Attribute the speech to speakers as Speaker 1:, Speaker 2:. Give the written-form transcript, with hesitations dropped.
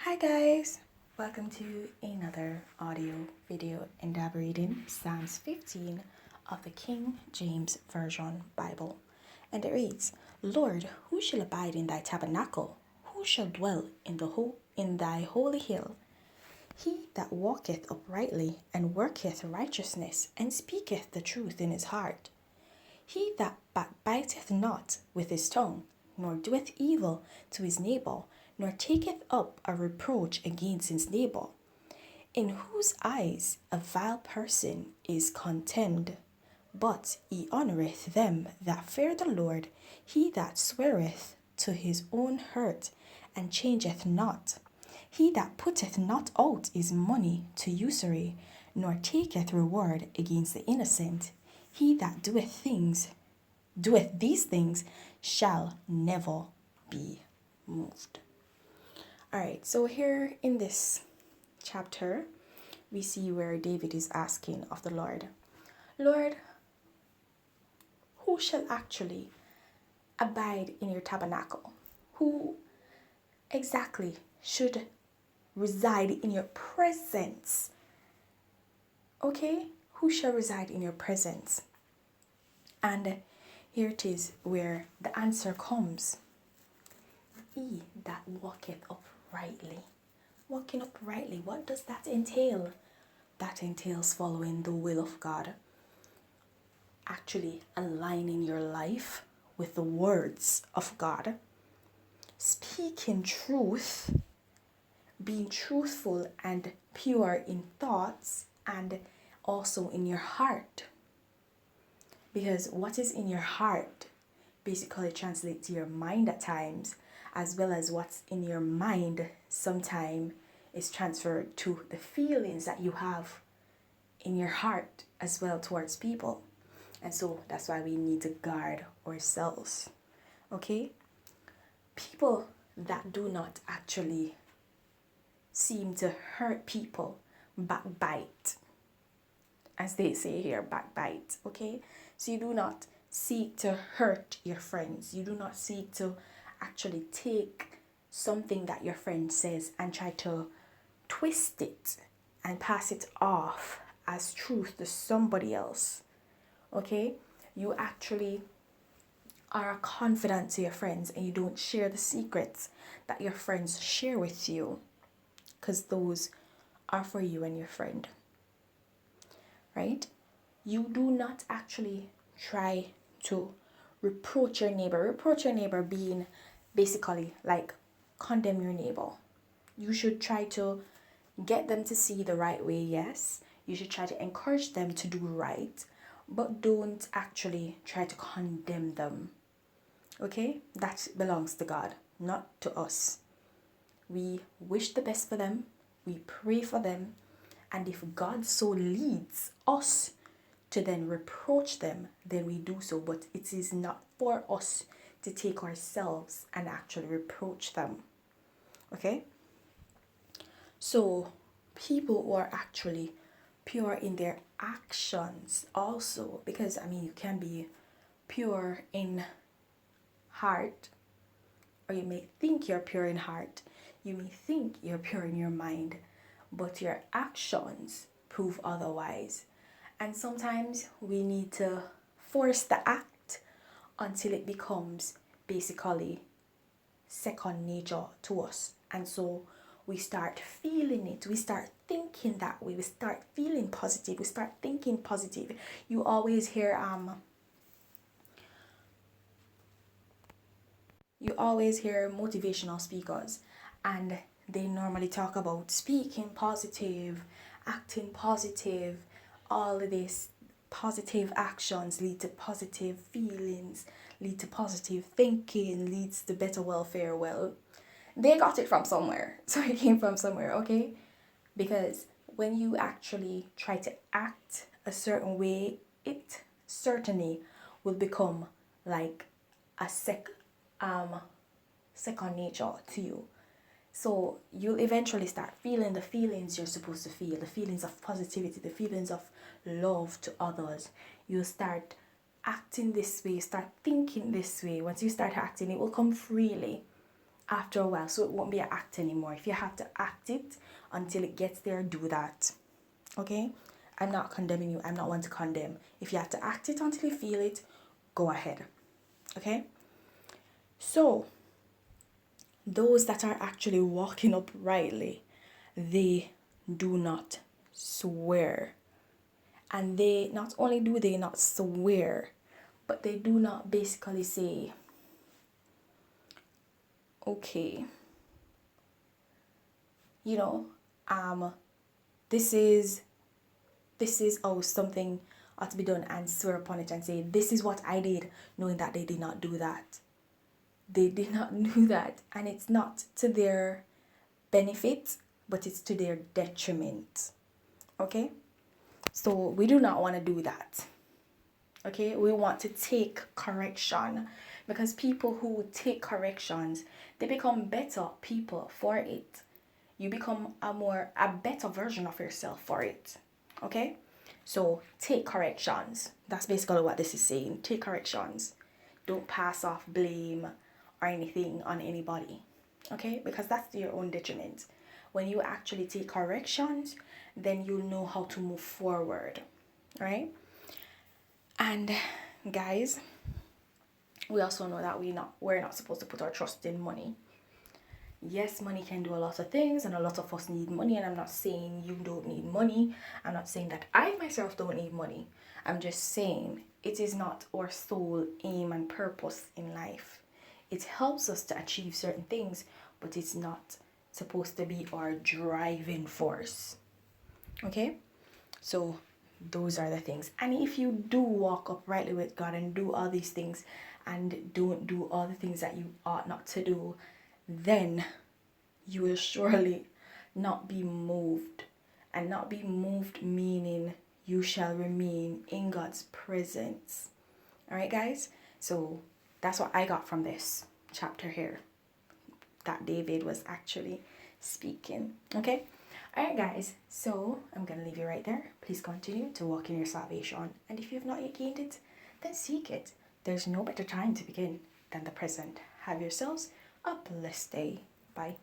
Speaker 1: Hi guys, welcome to another audio video endeavor reading Psalms 15 of the King James Version Bible. And it reads, Lord, who shall abide in thy tabernacle? Who shall dwell in thy holy hill? He that walketh uprightly and worketh righteousness and speaketh the truth in his heart. He that backbiteth not with his tongue, nor doeth evil to his neighbour, nor taketh up a reproach against his neighbour, in whose eyes a vile person is contemned. But he honoureth them that fear the Lord. He that sweareth to his own hurt, and changeth not. He that putteth not out his money to usury, nor taketh reward against the innocent. He that doeth these things shall never be moved. Alright, so here in this chapter, we see where David is asking of the Lord, Lord, who shall actually abide in your tabernacle? Who exactly should reside in your presence? Okay, who shall reside in your presence? And here it is where the answer comes. He that walketh uprightly. Walking uprightly, what does that entail? That entails following the will of God. Actually aligning your life with the words of God. Speaking truth, being truthful and pure in thoughts and also in your heart. Because what is in your heart basically translates to your mind at times, as well as what's in your mind sometimes is transferred to the feelings that you have in your heart as well towards people. And so that's why we need to guard ourselves. Okay? People that do not actually seem to hurt people backbite. As they say here, backbite. Okay? So you do not seek to hurt your friends. You do not seek to actually take something that your friend says and try to twist it and pass it off as truth to somebody else. Okay? You actually are confident to your friends and you don't share the secrets that your friends share with you, because those are for you and your friend. Right? You do not actually try to reproach your neighbor. Reproach your neighbor being basically like condemn your neighbor. You should try to get them to see the right way, yes. You should try to encourage them to do right, but don't actually try to condemn them. Okay? That belongs to God, not to us. We wish the best for them, we pray for them, and if God so leads us to then reproach them, then we do so. But it is not for us to take ourselves and actually reproach them. Okay? So, people who are actually pure in their actions also, because you can be pure in heart, or you may think you're pure in heart, you may think you're pure in your mind, but your actions prove otherwise. And sometimes we need to force the act until it becomes basically second nature to us. And so we start feeling it, we start thinking that way, we start feeling positive, we start thinking positive. You always hear motivational speakers, and they normally talk about speaking positive, acting positive, all of this. Positive actions lead to positive feelings, lead to positive thinking, leads to better welfare. Well, they got it from somewhere. So it came from somewhere, okay? Because when you actually try to act a certain way, it certainly will become like a second nature to you. So you'll eventually start feeling the feelings you're supposed to feel, the feelings of positivity, the feelings of love to others. You'll start acting this way, start thinking this way. Once you start acting, it will come freely. after a while, so it won't be an act anymore. If you have to act it until it gets there, do that. Okay? I'm not condemning you. I'm not one to condemn. If you have to act it until you feel it, go ahead. Okay? So, those that are actually walking uprightly, they do not swear. And they not only do they not swear, but they do not basically say, okay, you know, this is something ought to be done, and swear upon it and say, this is what I did, knowing that they did not do that. They did not do that, and it's not to their benefit, but it's to their detriment. Okay? So we do not want to do that. Okay? We want to take correction, because people who take corrections, they become better people for it. You become a better version of yourself for it. Okay? So take corrections. That's basically what this is saying. Take corrections. Don't pass off blame or anything on anybody. Okay? Because that's to your own detriment. When you actually take corrections, then you'll know how to move forward. Right? And guys, we also know that we're not supposed to put our trust in money. Yes, money can do a lot of things, and a lot of us need money, and I'm not saying you don't need money. I'm not saying that I myself don't need money. I'm just saying it is not our sole aim and purpose in life. It helps us to achieve certain things, but it's not supposed to be our driving force. Okay? So those are the things. And if you do walk uprightly with God and do all these things and don't do all the things that you ought not to do, then you will surely not be moved. And not be moved meaning you shall remain in God's presence. Alright, guys? So that's what I got from this chapter here, that David was actually speaking. Okay? Alright, guys. So I'm going to leave you right there. Please continue to walk in your salvation. And if you've not yet gained it, then seek it. There's no better time to begin than the present. Have yourselves a blessed day. Bye.